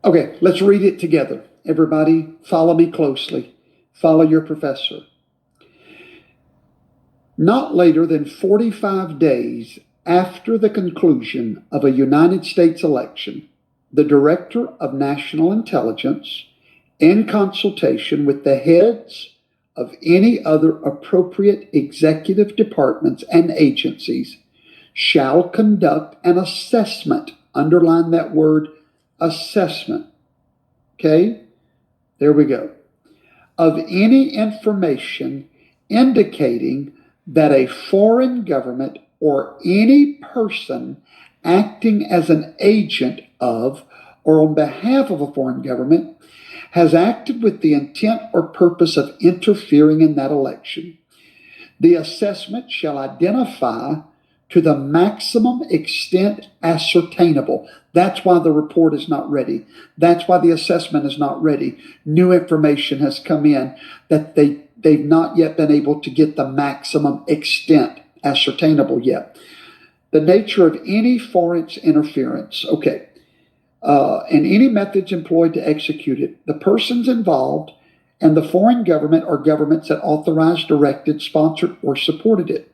Okay, let's read it together. Everybody, follow me closely. Follow your professor. Not later than 45 days after the conclusion of a United States election, the Director of National Intelligence, in consultation with the heads of any other appropriate executive departments and agencies, shall conduct an assessment. Underline that word, assessment. Okay? There we go. Of any information indicating that a foreign government or any person acting as an agent of or on behalf of a foreign government has acted with the intent or purpose of interfering in that election. The assessment shall identify to the maximum extent ascertainable. That's why the report is not ready. That's why the assessment is not ready. New information has come in that they've not yet been able to get the maximum extent ascertainable yet. The nature of any foreign interference, okay, and any methods employed to execute it, the persons involved, and the foreign government or governments that authorized, directed, sponsored, or supported it.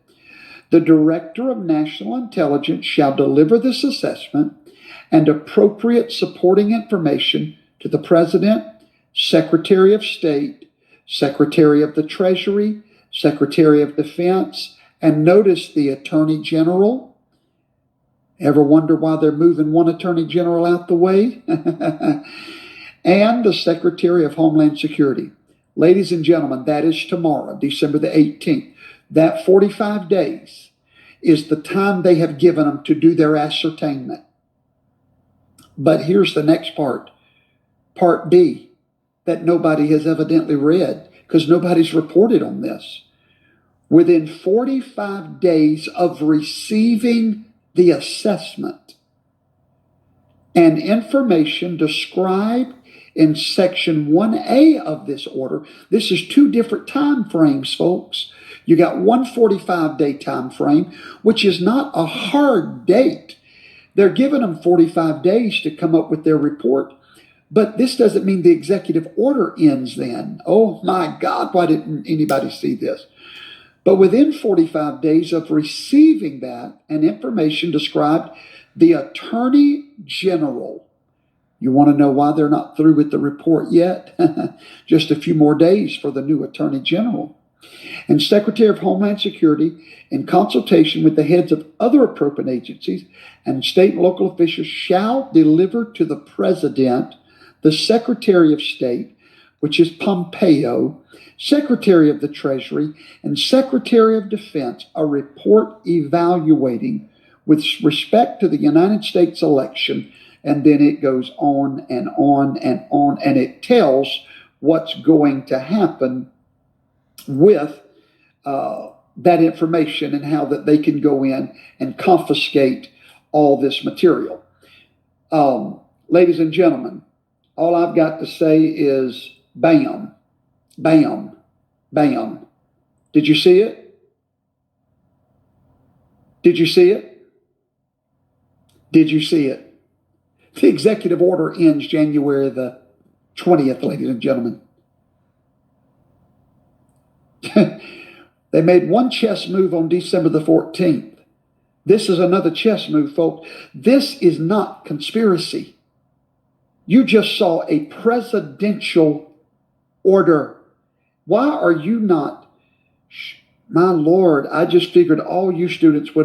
The Director of National Intelligence shall deliver this assessment and appropriate supporting information to the President, Secretary of State, Secretary of the Treasury, Secretary of Defense, and notice the Attorney General. Ever wonder why they're moving one Attorney General out the way? And the Secretary of Homeland Security. Ladies and gentlemen, that is tomorrow, December the 18th. That 45 days is the time they have given them to do their ascertainment. But here's the next part, Part B, that nobody has evidently read because nobody's reported on this. Within 45 days of receiving the assessment and information described in Section 1A of this order, this is two different time frames, folks. You got one 45-day time frame, which is not a hard date. They're giving them 45 days to come up with their report, but this doesn't mean the executive order ends then. Oh my God, why didn't anybody see this? But within 45 days of receiving that and information described, the Attorney General, you want to know why they're not through with the report yet? Just a few more days for the new Attorney General. And Secretary of Homeland Security, in consultation with the heads of other appropriate agencies and state and local officials, shall deliver to the President, the Secretary of State, which is Pompeo, Secretary of the Treasury, and Secretary of Defense, a report evaluating with respect to the United States election. And then it goes on and on and on, and it tells what's going to happen with that information and how that they can go in and confiscate all this material. Ladies and gentlemen, all I've got to say is bam, bam, bam. Did you see it? Did you see it? Did you see it? The executive order ends January the 20th, ladies and gentlemen. They made one chess move on December the 14th. This is another chess move, folks. This is not conspiracy. You just saw a presidential order. Why are you not? My Lord, I just figured all you students would have